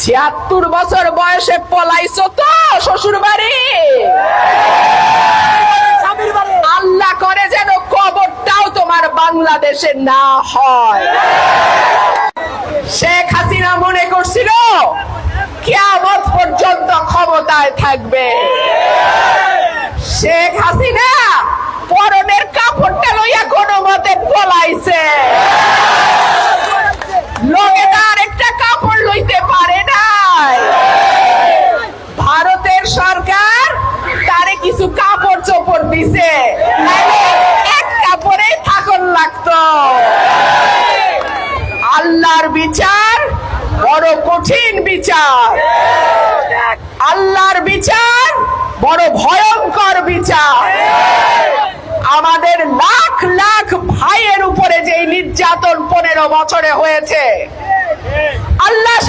৭৬ বছর বয়সে পলাইছো তো শ্বশুর বাড়ি। আল্লাহ করে যেন কবরটাও তোমার বাংলাদেশে না হয়। শেখ হাসিনা মনে করছিল কিয়ামত পর্যন্ত ক্ষমতায় থাকবে। শেখ হাসিনা পরনের কাপড়টা লইয়া কোনো মতে পলাইছে। লোকে তার একটা কাপড় লইতে পারে নাই। ভারতের সরকার তারে কিছু কাপড় চোপড় দিছে, এক কাপড়ে থাকন লাগতো। আল্লাহর বিচার বড় কঠিন বিচার। আল্লাহর বিচার বড় ভয়ঙ্কর বিচার। আমাদের লাখ লাখ ভাইয়ের উপরে যে নির্যাতন 15 বছরে হয়েছে, আল্লাহ